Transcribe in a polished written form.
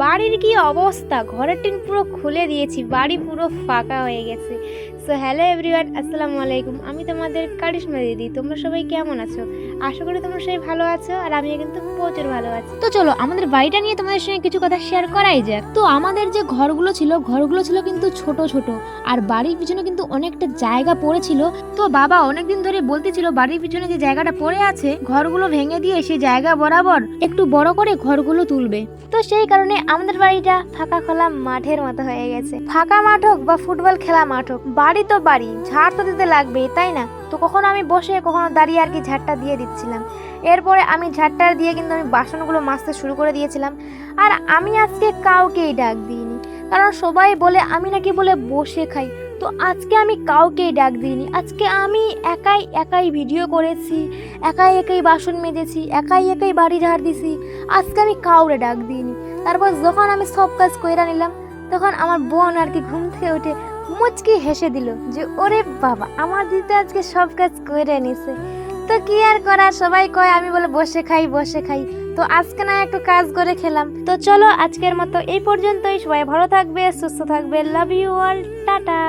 বাড়ির কি অবস্থা, ঘরের টিন পুরো খুলে দিয়েছি, বাড়ি পুরো ফাঁকা হয়ে গেছে। সো হ্যালো এভরিওয়ান, আসসালামু আলাইকুম। আমি তোমাদের কারিশমা দিদি। তোমরা সবাই কেমন আছো? আশা করি তোমরা সবাই ভালো আছো, আর আমিও কিন্তু প্রচুর ভালো আছি। তো চলো আমাদের বাড়িটা নিয়ে তোমাদের সঙ্গে কিছু কথা শেয়ার করাই যাক। তো আমাদের যে ঘরগুলো ছিল কিন্তু ছোট ছোট, আর বাড়ির পিছনে কিন্তু অনেকটা জায়গা পড়েছিল। তো বাবা অনেকদিন ধরে বলতেছিল বাড়ির পিছনে যে জায়গাটা পড়ে আছে ঘরগুলো ভেঙে দিয়ে সেই জায়গা বরাবর একটু বড় করে ঘরগুলো তুলবে। তো সেই কারণে আমাদের বাড়িটা ফাঁকা খোলা মাঠের মতো হয়ে গেছে। ফাঁকা মাঠ হোক বা ফুটবল খেলা মাঠ হোক, বাড়ি তো বাড়ি, ঝাড় তো দিতে লাগবেই, তাই না? তো কখনো আমি বসে কখনো দাঁড়িয়ে আর কি ঝাড়টা দিয়ে দিচ্ছিলাম। এরপরে আমি ঝাড়টা দিয়ে কিন্তু আমি বাসনগুলো মাজতে শুরু করে দিয়েছিলাম। আর আমি আজকে কাউকেই ডাক দিইনি, কারণ সবাই বলে আমি নাকি বলে বসে খাই। তো আজকে আমি কাউকেই ডাক দিইনি, আজকে আমি একাই একাই ভিডিও করেছি, একাই একাই বাসন মেজেছি, একাই একাই বাড়ি ঝাড় দিছি। আজকে আমি কাউরে ডাক দিইনি। তারপর যখন আমি সব কাজ কইরা নিলাম, তখন আমার বোন আর কি ঘুম থেকে উঠে মুচকি হেসে দিল যে ওরে বাবা, আমার দিদি আজকে সব কাজ করে নিছে। তো কি আর করার, সবাই কয় আমি বলে বসে খাই বসে খাই। তো আজকে না একটু কাজ করে খেলাম। তো চলো আজকের মতো এই পর্যন্তই। সবাই ভালো থাকবে, সুস্থ থাকবে। Love you all, tata.